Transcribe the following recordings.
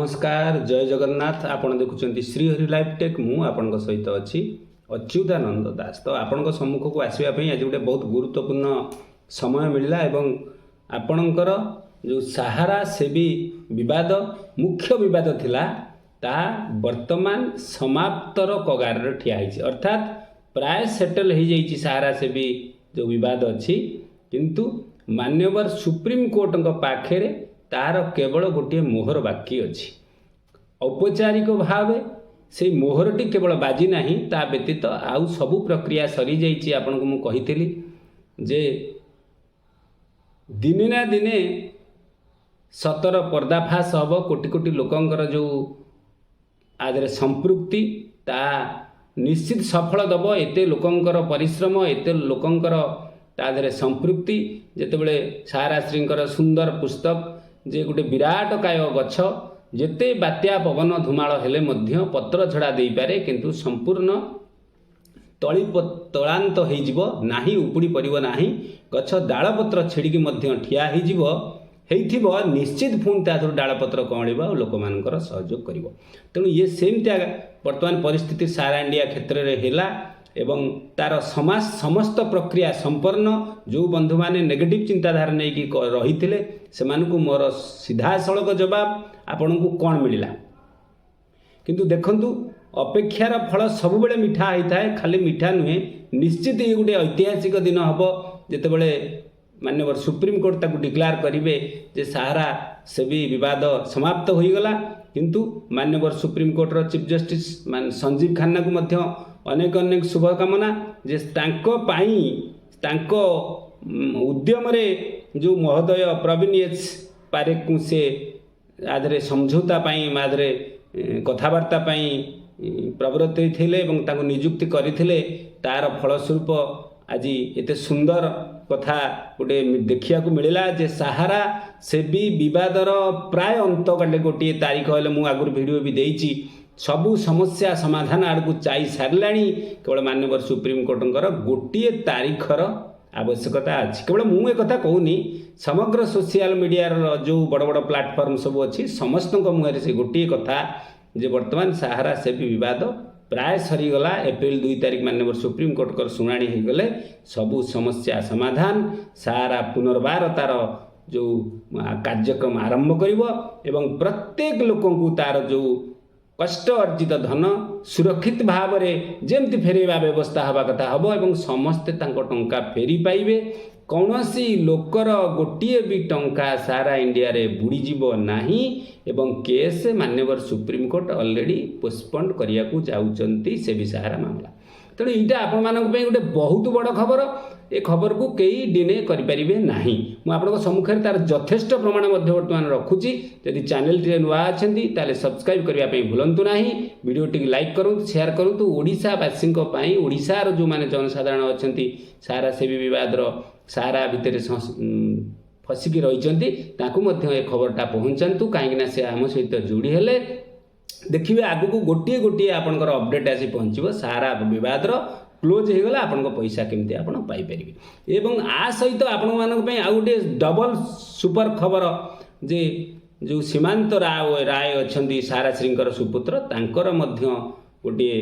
नमस्कार जय जगन्नाथ। आपण देखुं श्रीहरि लाइफ टेक मु आपण सहित अच्छी अच्युतानंद दास। तो आपण सम्मुख को आसवाई आज गोटे बहुत गुरुत्वपूर्ण समय मिलला एवं आपणकर जो सहारा सेवी विवाद मुख्य विवाद थिला ता वर्तमान समाप्तर कगार ठिया अर्थात प्राय सेटल हो जाइए सहारा सेवी जो विवाद अच्छी किंतु मान्यवर सुप्रीम कोर्ट पाखे तार केवल गोटे मोहर बाकी अच्छी। औपचारिक भाव से मोहरटी केवल बाजी नहीं ता व्यतीत आउ सबू प्रक्रिया सरी जाइए। आपन को मुझे कही जे दिने ना दिने सतर पर्दाफाश हम कोटि कोटि लोकंकर जो आदरे संपृक्ति ता निश्चित सफल दब। एते लोकंकर परिश्रम एते लोकंकर तादरे संपृक्ति जेतेबेले सारा श्रींकर सुंदर पुस्तक जे गोटे विराट काय गछ जेते बात्या पवन धुमाल हेले मध्य पत्र छड़ा दे पारे किंतु संपूर्ण तलांत हो नाही उपुड़ी परिव नाही गछ डालपत्र छिड़िकी मध्य ठिया हो निश्चित पुणी तादर डालपत्र कमड़ा और लोक मानकर सहयोग कर। तेणु ये सेमती वर्तमान परिस्थिति सारा इंडिया क्षेत्र में है एवं तार समाज समस्त प्रक्रिया संपन्न जो बंधु माने नेगेटिव चिंताधारा नहीं कि रही थे से मोर सीधा सड़क जवाब आपण को कौन मिलला किंतु देखंतु अपेक्षार फल सब बेले मिठा होता है खाली मिठा नुहे निश्चित ये गोटे ऐतिहासिक दिन हम जितेबले माननीय सुप्रीम कोर्ट ताकू डिक्लेयर करेंगे जे सहारा सेवी विवाद समाप्त हो गला किंतु माननीय सुप्रीम कोर्टर चीफ जस्टिस मान संजीव खन्ना को मध्य अनेक अनेक शुभकामना जे तांको उद्यम रे जो महोदय प्रवीण एच पारेख को से आधरे समझौता आधरे कथबार्ता प्रवृत्ति थे नियुक्ति करथिले तार फलस्वरूप आज एते सुंदर कथा गोटे देखिया को मिलला जे सहारा सेवी विवादर प्राय अंत काटे गोटे तारीख हेले मु आगुर वीडियो भी देइची सबू समस्या समाधान आड़ को चाई सारा केवल माननीय सुप्रीम कोर्टर गोटे तारीखर आवश्यकता अच्छी। केवल मुझे कथा कहूनी समग्र सोशल मीडिया जो बड़ बड़ प्लाटफर्म सब अच्छी समस्त मुहर से गोटे कथा जे वर्तमान सहारा सेवी विवाद प्राय सरीगला। एप्रिल 2 तारीख माननीय सुप्रीम कोर्ट कर शुणाणी हो गले सबू समस्या समाधान सारा पुनर्बार तार जो कार्यक्रम आरंभ करिवो एवं प्रत्येक लोक को तार जो कष्ट अर्जित धन सुरक्षित भाव में जमती फेरवा व्यवस्था हवा कथा हम एवं समस्ते टंका फेरी पाइबे। कौनसी लोकर गोटे भी टंका सारा इंडिया रे बुड़ीजीव नहीं एवं केस माननीय सुप्रीम कोर्ट ऑलरेडी पोस्टपोन करिया को जाउचंती से भी सहारा मामला। तेणु यहाँ आपण गोटे बहुत बड़ खबर ए खबर को कई डिने करें ना मुझे सम्मुखें तार यथेष्ट प्रमाण बर्तमान रखुची। जदि चैनल टी नुआ अच्छा सब्सक्राइब करने भूलु ना वीडियो टी लाइक करूँ शेयर करूँ। ओडावासी ओडार जो मैंने जनसाधारण अच्छा सारा सेवी विवाद सारा भितर फसिकी रही खबरटा पहुँचातु कहीं से आम सहित जोड़ी हेले देखिए आगु को गोटे गोटे आपंकर अपडेट आसी पहुँचो सारा विवाद क्लोज हो गला आपण पैसा केमती आपण पाई परिबे। एवं आ सहित आपण मानक पई आ गोटे डबल सुपर खबर जे जो सीमांत राय अच्छा सारा श्रींकर सुपुत्र तांकर मध्य गोटे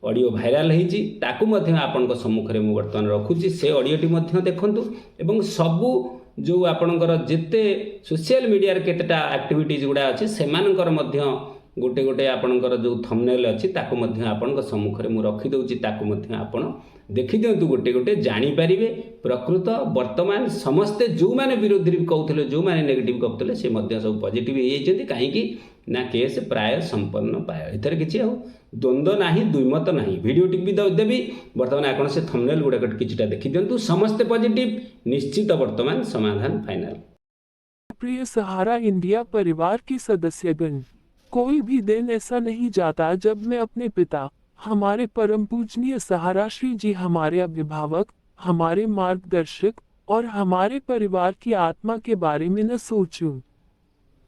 ऑडियो भाइराल होईची ताकू मध्य आपण सम्मुखें मु वर्तमान रखुची से ऑडियोटी मध्य देखंतु एवं सबू जो आपणकर जेते सोशल मीडिया केतेटा एक्टिविटीज गुड़ा अच्छी सेमानकर मध्य गोटे गोटे आपणकर जो थंबनेल अच्छी ताकू मध्य आपण सम्मुखें मु रखी दउची ताकू मध्य आपण देखि दियंतु गोटे गोटे जानि पारिबे प्रकृत वर्तमान समस्ते जो माने विरोधी कहउथले जो माने नेगेटिव कहउथले से मध्य सब पॉजिटिव हे जति काहे कि ना केस प्राय संपन्न पाय एथर किछि आ द्वंद्व नाही दुईमत नाही। वीडियो टिक भी देबी वर्तमान आपण से थंबनेल गुडा किछिटा देखि दियंतु समस्ते पॉजिटिव निश्चित वर्तमान समाधान फाइनल। प्रिय सहारा इंडिया परिवार के सदस्यगण, कोई भी दिन ऐसा नहीं जाता जब मैं अपने पिता हमारे परम पूजनीय सहारा श्री जी हमारे अभिभावक हमारे मार्गदर्शक और हमारे परिवार की आत्मा के बारे में न सोचूं।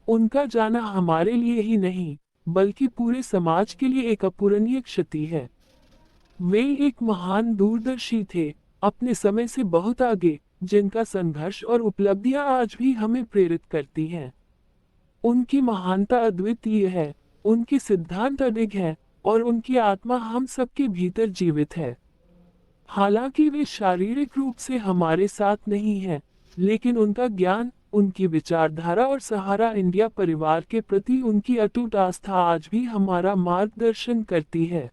उनका जाना हमारे लिए ही नहीं बल्कि पूरे समाज के लिए एक अपूरणीय क्षति है। वे एक महान दूरदर्शी थे, अपने समय से बहुत आगे, जिनका संघर्ष और उपलब्धियां आज भी हमें प्रेरित करती हैं। उनकी महानता अद्वितीय है, उनके सिद्धांत अडिग है और उनकी आत्मा हम सबके भीतर जीवित है। हालांकि वे शारीरिक रूप से हमारे साथ नहीं हैं, लेकिन उनका ज्ञान, उनकी विचारधारा और सहारा इंडिया परिवार के प्रति उनकी अटूट आस्था आज भी हमारा मार्गदर्शन करती है।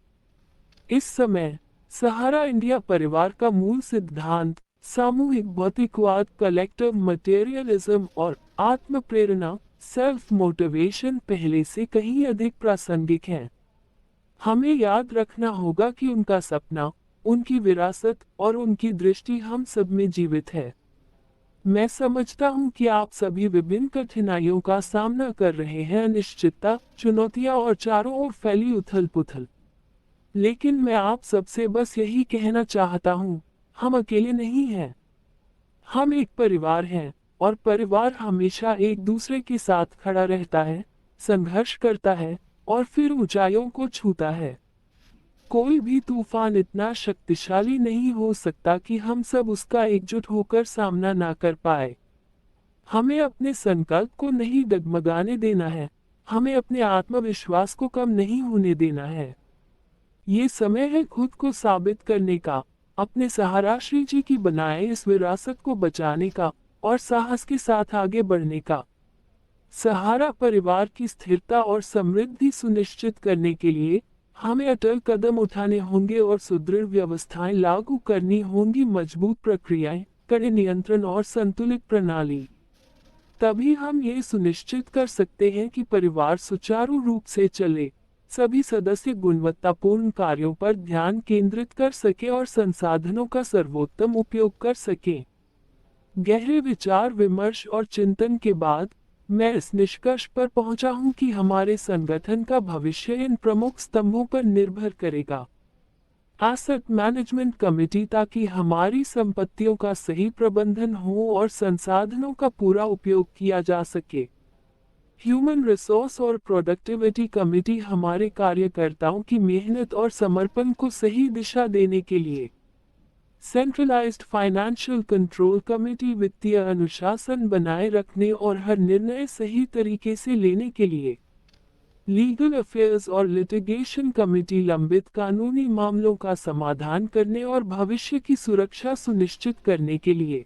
इस समय सहारा इंडिया परिवार का मूल सिद्धांत सामूहिक भौतिकवाद, कलेक्टिव मटेरियलिज्म और आत्म प्रेरणा, सेल्फ मोटिवेशन पहले से कहीं अधिक प्रासंगिक है। हमें याद रखना होगा कि उनका सपना, उनकी विरासत और उनकी दृष्टि हम सब में जीवित है। मैं समझता हूं कि आप सभी विभिन्न कठिनाइयों का सामना कर रहे हैं, अनिश्चितता, चुनौतियां और चारों ओर फैली उथल पुथल। लेकिन मैं आप सबसे बस यही कहना चाहता हूं, हम अकेले नहीं हैं। हम एक परिवार हैं और परिवार हमेशा एक दूसरे के साथ खड़ा रहता है, संघर्ष करता है और फिर ऊंचाइयों को छूता है। कोई भी तूफान इतना शक्तिशाली नहीं हो सकता कि हम सब उसका एकजुट होकर सामना ना कर पाए। हमें अपने संकल्प को नहीं डगमगाने देना है, हमें अपने आत्मविश्वास को कम नहीं होने देना है। ये समय है खुद को साबित करने का, अपने सहारा श्री जी की बनाए इस विरासत को बचाने का और साहस के साथ आगे बढ़ने का। सहारा परिवार की स्थिरता और समृद्धि सुनिश्चित करने के लिए हमें अटल कदम उठाने होंगे और सुदृढ़ व्यवस्थाएं लागू करनी होंगी, मजबूत प्रक्रियाएं, कड़े नियंत्रण और संतुलित प्रणाली। तभी हम ये सुनिश्चित कर सकते हैं कि परिवार सुचारू रूप से चले, सभी सदस्य गुणवत्तापूर्ण कार्यों पर ध्यान केंद्रित कर सके और संसाधनों का सर्वोत्तम उपयोग कर सके। गहरे विचार विमर्श और चिंतन के बाद मैं इस निष्कर्ष पर पहुंचा हूं कि हमारे संगठन का भविष्य इन प्रमुख स्तंभों पर निर्भर करेगा। एसेट मैनेजमेंट कमेटी, ताकि हमारी संपत्तियों का सही प्रबंधन हो और संसाधनों का पूरा उपयोग किया जा सके। ह्यूमन रिसोर्स और प्रोडक्टिविटी कमेटी, हमारे कार्यकर्ताओं की मेहनत और समर्पण को सही दिशा देने के लिए। सेंट्रलाइज्ड फाइनेंशियल कंट्रोल कमेटी, वित्तीय अनुशासन बनाए रखने और हर निर्णय सही तरीके से लेने के लिए। लीगल अफेयर्स और लिटिगेशन कमेटी, लंबित कानूनी मामलों का समाधान करने और भविष्य की सुरक्षा सुनिश्चित करने के लिए।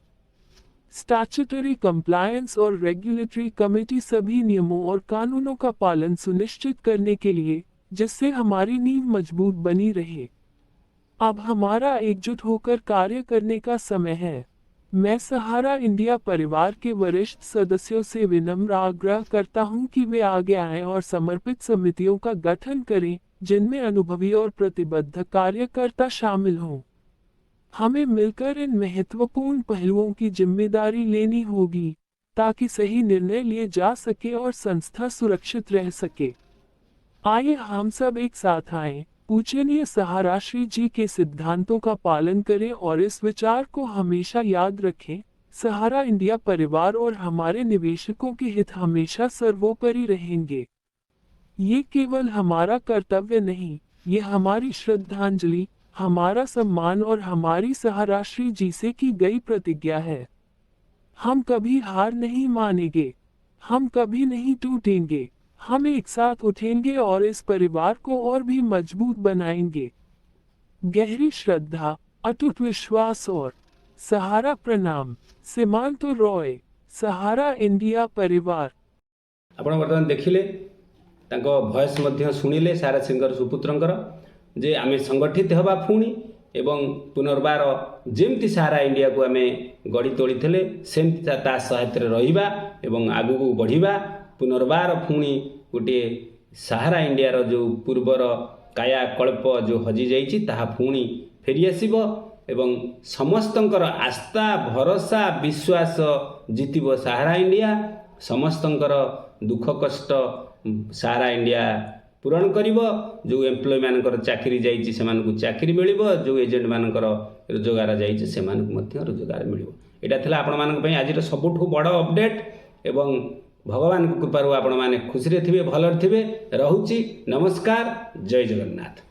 स्टैट्यूटरी कंप्लायंस और रेगुलेटरी कमेटी, सभी नियमों और कानूनों का पालन सुनिश्चित करने के लिए, जिससे हमारी नींव मजबूत बनी रहे। अब हमारा एकजुट होकर कार्य करने का समय है। मैं सहारा इंडिया परिवार के वरिष्ठ सदस्यों से विनम्र आग्रह करता हूं कि वे आगे आएं और समर्पित समितियों का गठन करें, जिनमें अनुभवी और प्रतिबद्ध कार्यकर्ता शामिल हों। हमें मिलकर इन महत्वपूर्ण पहलुओं की जिम्मेदारी लेनी होगी, ताकि सही निर्णय लिए जा सके और संस्था सुरक्षित रह सके। आइए हम सब एक साथ आएं, पूजनीय सहारा श्री जी के सिद्धांतों का पालन करें और इस विचार को हमेशा याद रखें, सहारा इंडिया परिवार और हमारे निवेशकों के हित हमेशा सर्वोपरि रहेंगे। ये केवल हमारा कर्तव्य नहीं, ये हमारी श्रद्धांजलि, हमारा सम्मान और हमारी सहारा श्री जी से की गई प्रतिज्ञा है। हम कभी हार नहीं मानेंगे, हम कभी नहीं टूटेंगे, हम एक साथ उठेंगे और इस परिवार को और भी मजबूत बनाएंगे। गहरी श्रद्धा, अटूट विश्वास और सहारा प्रणाम। सीमांत रॉय, सहारा इंडिया परिवार। आपण बर्तमान देखिले तांको भॉइस मध्य सुनिले सारा सिंगर सुपुत्रंकर जे आमे संगठित हवा पुणी एवं पुनर्बार जेमती सहारा इंडिया को आमे गढ़ी तोड़ीथिले सेमती ता सहायता रहिबा एवं आगु बढ़िबा। पुनर्बार पुणी गोटे सहारा इंडिया रो जो पूर्वर कायाकल्प जो हजि जाइछि ताहा पुणी फेरी आसिबो एवं समस्तंकर आस्था भरोसा विश्वास जितिबो सहारा इंडिया। समस्तंकर दुख कष्ट सहारा इंडिया पूरण करिबो। जो एम्प्लॉय मानकर चाकरी जाइछि सेमानकु चाकरी मिलिबो, जो एजेंट मानकर रोजगार जाइछि सेमानकु मध्य रोजगार मिलिबो। एटा थिला आपण मानक पई आजिर सबुठु बड़ अपडेट एवं भगवान कृपारू आपण माने खुशी रे थिबे, भलर थिबे। रहुछि, नमस्कार, जय जगन्नाथ।